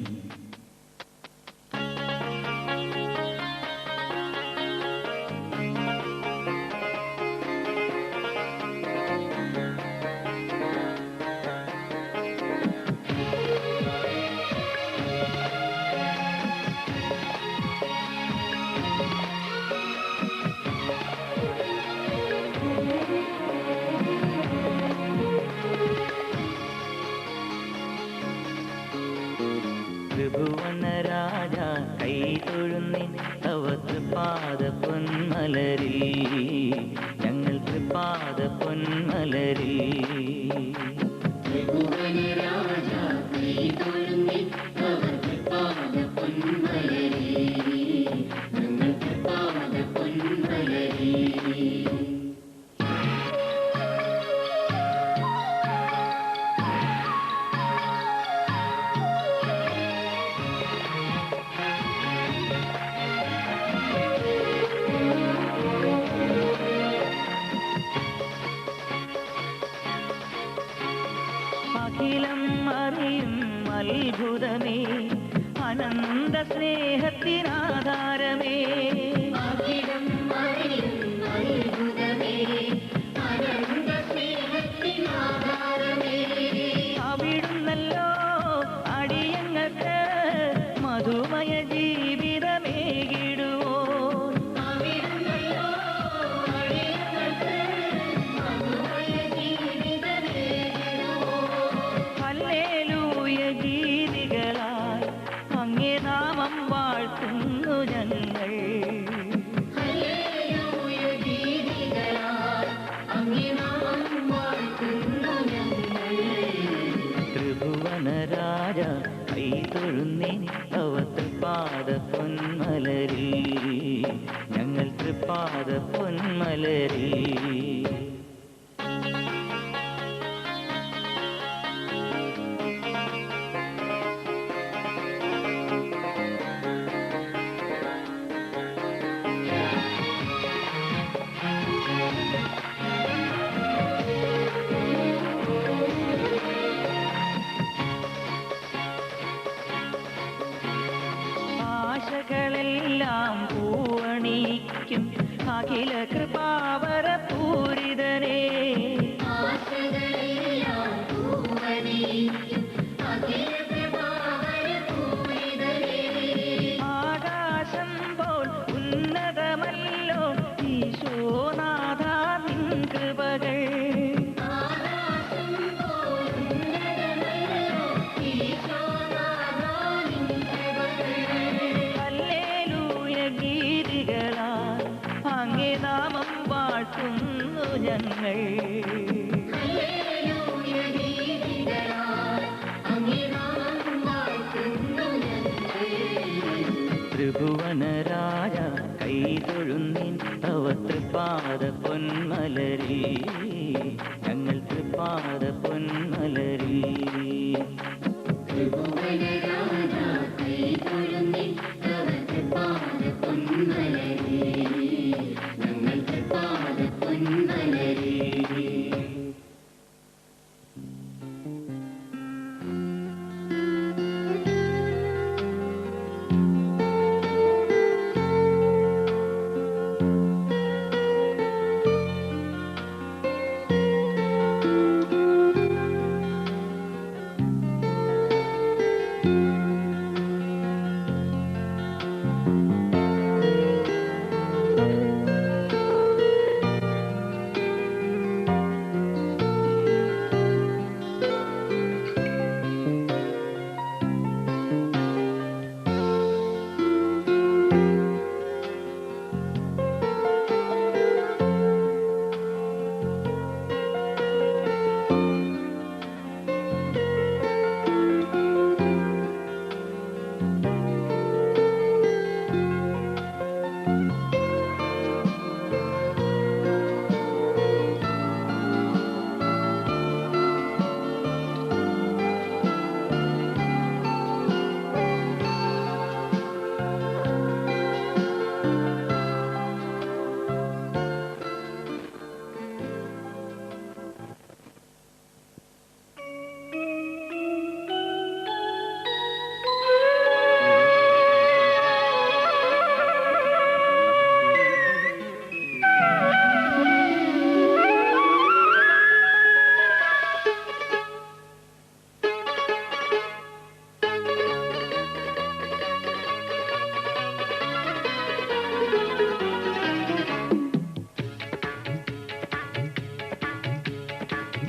Speaker 4: ത്രിഭുവനരാജ കൈതൊഴുന്നി തവ തൃപാദ പൊന്മലരിൽ ഞങ്ങൾ തൃപാദ പൊന്മലരിൽ. ത്രിഭുവനരാജ കൈതൊഴുന്നി തവ തൃപാദ പൊന്മലരിൽ ഞങ്ങൾ തൃപാദ പൊന്മലരിൽ. അഖിലം അറിയും അത്ഭുതമേ അനന്ത സ്നേഹത്തിനാധാരമേ. അഖിലം അറിയും അത്ഭുതമേ അനന്ത സ്നേഹത്തിനാധാരമേ. അവിടുന്നല്ലോ അടിയങ്ങൾക്ക് മധുമയ ജീവിതമേകിടുവോ. ഹല്ലേലൂയ ഗീതികളാൽ അങ്ങേ നാമം വാഴ്ത്തുന്നു ഞങ്ങൾ. ഹല്ലേലൂയ ഗീതികളാൽ അങ്ങേ നാമം വാഴ്ത്തുന്നു ഞങ്ങൾ. ത്രിഭുവനരാജ കൈതൊഴുന്നി തവ തൃപാദ പൊന്മലരിൽ ഞങ്ങൾ തൃപാദ പൊന്മലരിൽ. ആശകളെല്ലാം പൂവണിക്കും അഖില കൃപാവര പൂരിതനേ. ആശകളെല്ലാം പൂവണിക്കും അഖില കൃപാവര പൂരിതനേ. ആകാശം പോൽ ഉന്നതമല്ലോ ഈശോനാഥ നിൻ കൃപകൾ. ഗീതികളാൽ അങ്ങേ നാമം വാഴ്ത്തുന്നു ഞങ്ങൾ. ത്രിഭുവനരാജ കൈതൊഴുന്നിൻ തവ തൃപാദ പൊന്മലരിൽ ഞങ്ങൾ തൃപാദ പൊന്മലരിൽ. പൊൻവലരി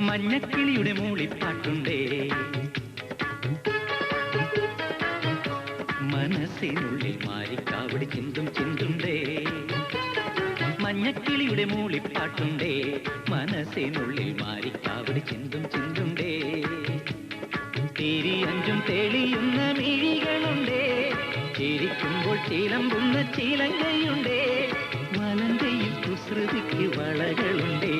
Speaker 4: മഞ്ഞക്കിളിയുടെ മൂളിപ്പാട്ടുണ്ടേ മനസ്സിനുള്ളിൽ മാരിക്കാവടി ചിന്തും ചിന്തുണ്ടേ മഞ്ഞക്കിളിയുടെ മൂളിപ്പാട്ടുണ്ടേ മനസ്സിനുള്ളിൽ മാരിക്കാവടി ചിന്തും ചിന്തുണ്ടേ തിരിയഞ്ചും തെളിയുന്ന മിഴികളുണ്ടേ ചിരിക്കുമ്പോൾ ചിലമ്പുന്ന ചിലങ്കയുണ്ടേ വലങ്കയിൽ കുസൃതിക്ക് വളകളുണ്ടേ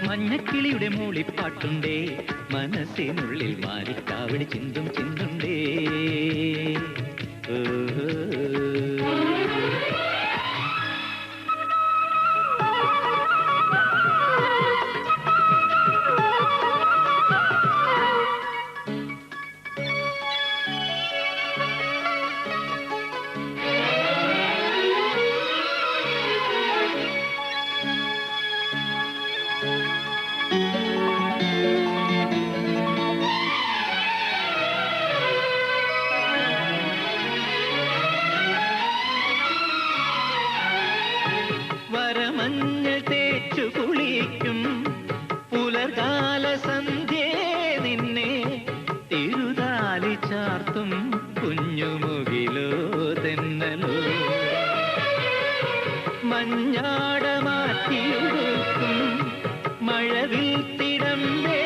Speaker 4: മഞ്ഞക്കിളിയുടെ മൂളിപ്പാട്ടുണ്ടേ മനസ്സിനുള്ളിൽ മാരിക്കാവടി ചിന്തും ചിന്തുണ്ടേ വരമഞ്ഞൾ തേച്ചു കുളിക്കും പുലർകാല സന്ധ്യേ നിന്നെ തിരുതാലി ചാർത്തും കുഞ്ഞുമുകിലോ തെന്നലോ മഞ്ഞാട മാറ്റിയൊടുക്കും മഴവിൽ തിടമ്പേ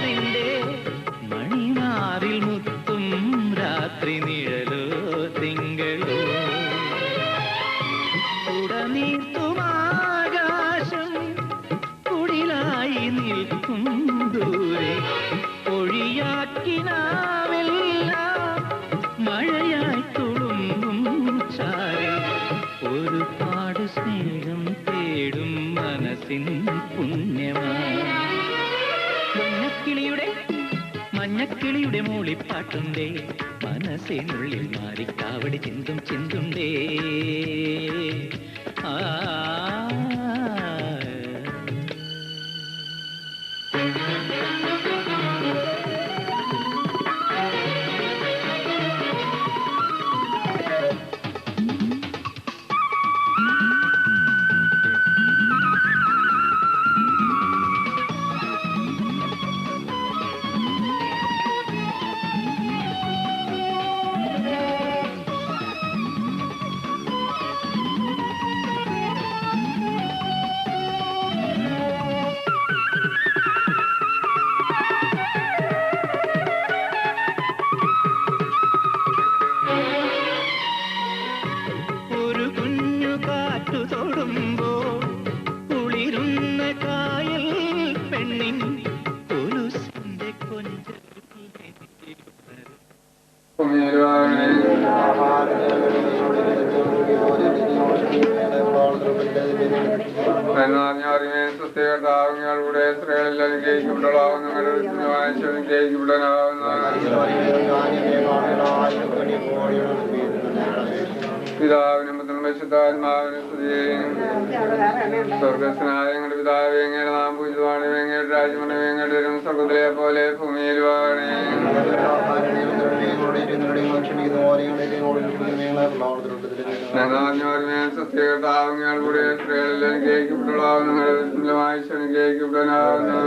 Speaker 4: നിന്റെ മണിനാറിൽ മുത്തും രാത്രി നിഴലോ തിങ്കളോ ഉടനീർത്തുമാകാശം കുടിലായി നിൽക്കും ദൂരെ ഒഴിയാക്കിനാവെല്ലാം മഴയായി തുളുമ്പും ചാരെ ഒരുപാട് സ്നേഹം തേടും മനസ്സിൻ പുണ്യമായി മഞ്ഞക്കിളിയുടെ മൂളിപ്പാട്ടുണ്ടേ മനസ്സിനുള്ളിൽ മാരിക്കാവടി ചിന്തും ചിന്തുണ്ടേ ആ
Speaker 8: കേൾക്കപ്പെടാവും ഞങ്ങളുടെ പിതാവിനും പരിശുദ്ധാത്മാവിനും സ്വർഗസ്നായ ഞങ്ങളുടെ പിതാവ് എങ്ങനെ നാം പൂജിതമാണ് എങ്ങയുടെ രാജ്യമണ് എങ്ങയുടെ സ്വർഗത്തിലെ പോലെ ഭൂമിയിലുമാണ് സത്യകർത്താവുങ്ങൾ കൂടെ സ്ത്രീകളെല്ലാം കേൾക്കപ്പെടാവും നിങ്ങളുടെ വായിച്ചു കേൾക്കപ്പെടാനാവുന്നു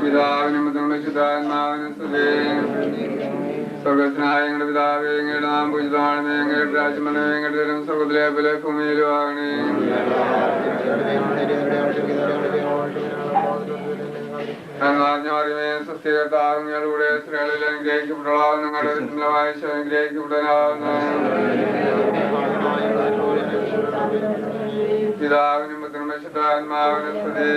Speaker 8: പിതാവിനും പരിശുദ്ധാത്മാവിനും സ്വർഗസ്നായ ഞങ്ങളുടെ പിതാവ് എങ്ങയുടെ നാം പൂജിതമാണ് എങ്ങയുടെ രാജ്യമണ് എങ്ങയുടെ സ്വർഗത്തിലെ പോലെ ഭൂമിയിലുമാണ് സത്യകർത്താവുങ്ങളുടെ സ്ത്രീകളെല്ലാം ഗ്രഹിക്കപ്പെടാവും നിങ്ങളുടെ വായിച്ചു ഗ്രഹിക്കപ്പെടാനാവുന്നു പിതാവിനും പുത്രനും പരിശുദ്ധാത്മാവിനും സ്തുതി.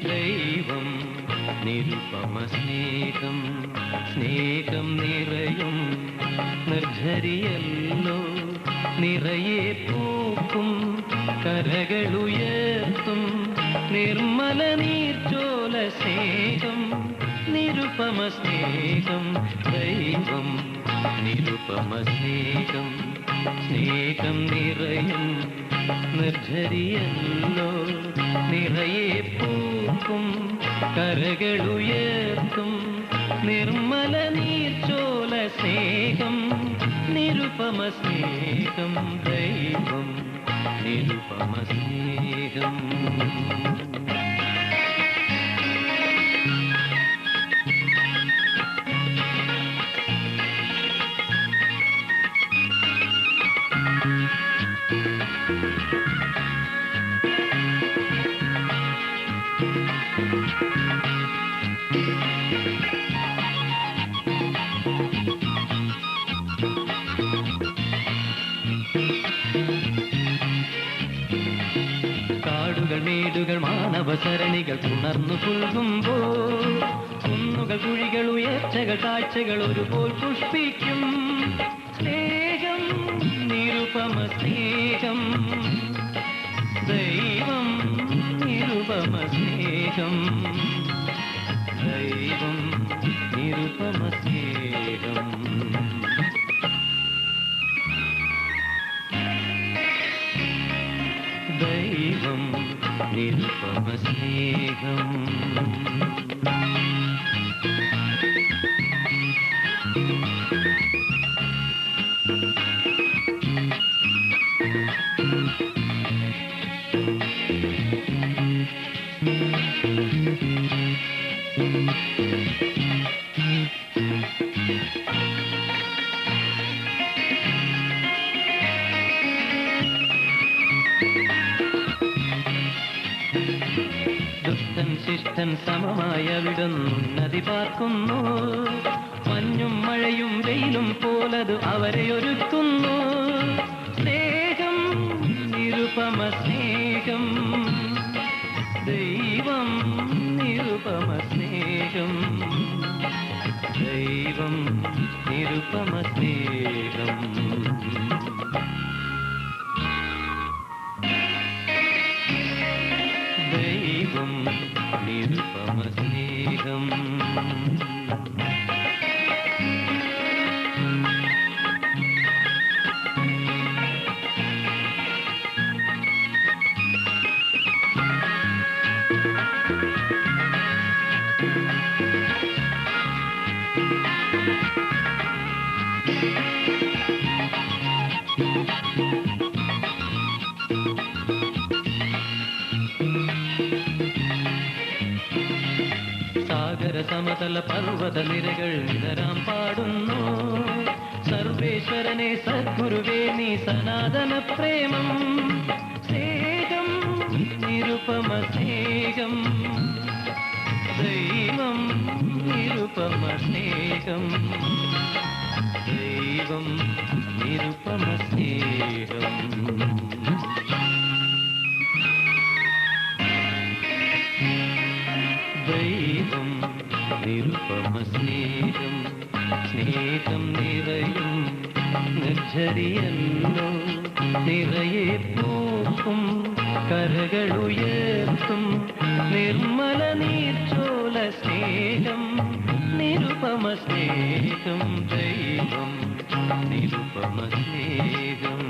Speaker 1: ദൈവം നിരുപമ സ്നേഹം സ്നേഹം നിറയും നിർജ്ജരിയല്ലോ നിറയെ പൂക്കും കരകളുയർത്തും നിർമ്മല നീർച്ചോല സ്നേഹം നിരുപമ സ്നേഹം ദൈവം നിരുപമ സ്നേഹം സ്നേഹം നിറയും നിർജ്ജരിയല്ലോ നിറയെ പൂക്കും കരകളുയർത്തും നിർമ്മല നീർച്ചോല സ്നേഹം നിരുപമ സ്നേഹം ദൈവം നിരുപമ സ്നേഹം. കാടുകൾ മേടുകൾ മാനവസരണികൾ പുണർന്നു പുൽകുമ്പോൾ കുന്നുകൾ കുഴികൾ ഉയർച്ചകൾ കാഴ്ചകൾ ഒരുപോൽ പുഷ്പിക്കും സ്നേഹം നിരുപമ സ്നേഹം ദൈവം നിരുപമ സ്നേഹം ദൈവം നിരുപമ സ്നേഹം. ദൈവം നിരുപമ സ്നേഹം. ദുഷ്ടൻ ശിഷ്ടൻ സമമായ വിടുന്നുന്നതി പാർക്കുന്നു മഞ്ഞും മഴയും വെയിലും പോലത് അവരെ ഒരുക്കുന്നു സ്നേഹം നിരുപമ സ്നേഹം ദൈവം നിരുപമ സ്നേഹം ദൈവം നിരുപമ സ്നേഹം. ദൈവം നിരുപമ സ്നേഹം. സാഗര സമതല പർവ്വത നിരകൾ നിതരാം പാടുന്നു സർവേശ്വരനെ സദ്ഗുരുവേ നീ സനാതന പ്രേമം സ്നേഹം നിരുപമ സ്നേഹം ദൈവം നിരുപമ സ്നേഹം ദൈവം നിരുപമ സ്നേഹം ദൈവം നിരുപമ സ്നേഹം സ്നേഹം നിറയും നിർജ്ജരിയല്ലോ നിറയെ പൂക്കും കരകളുയർത്തും നിർമ്മല നീർച്ചോല സ്നേഹം നിരുപമ സ്നേഹം ദൈവം നിരുപമ സ്നേഹം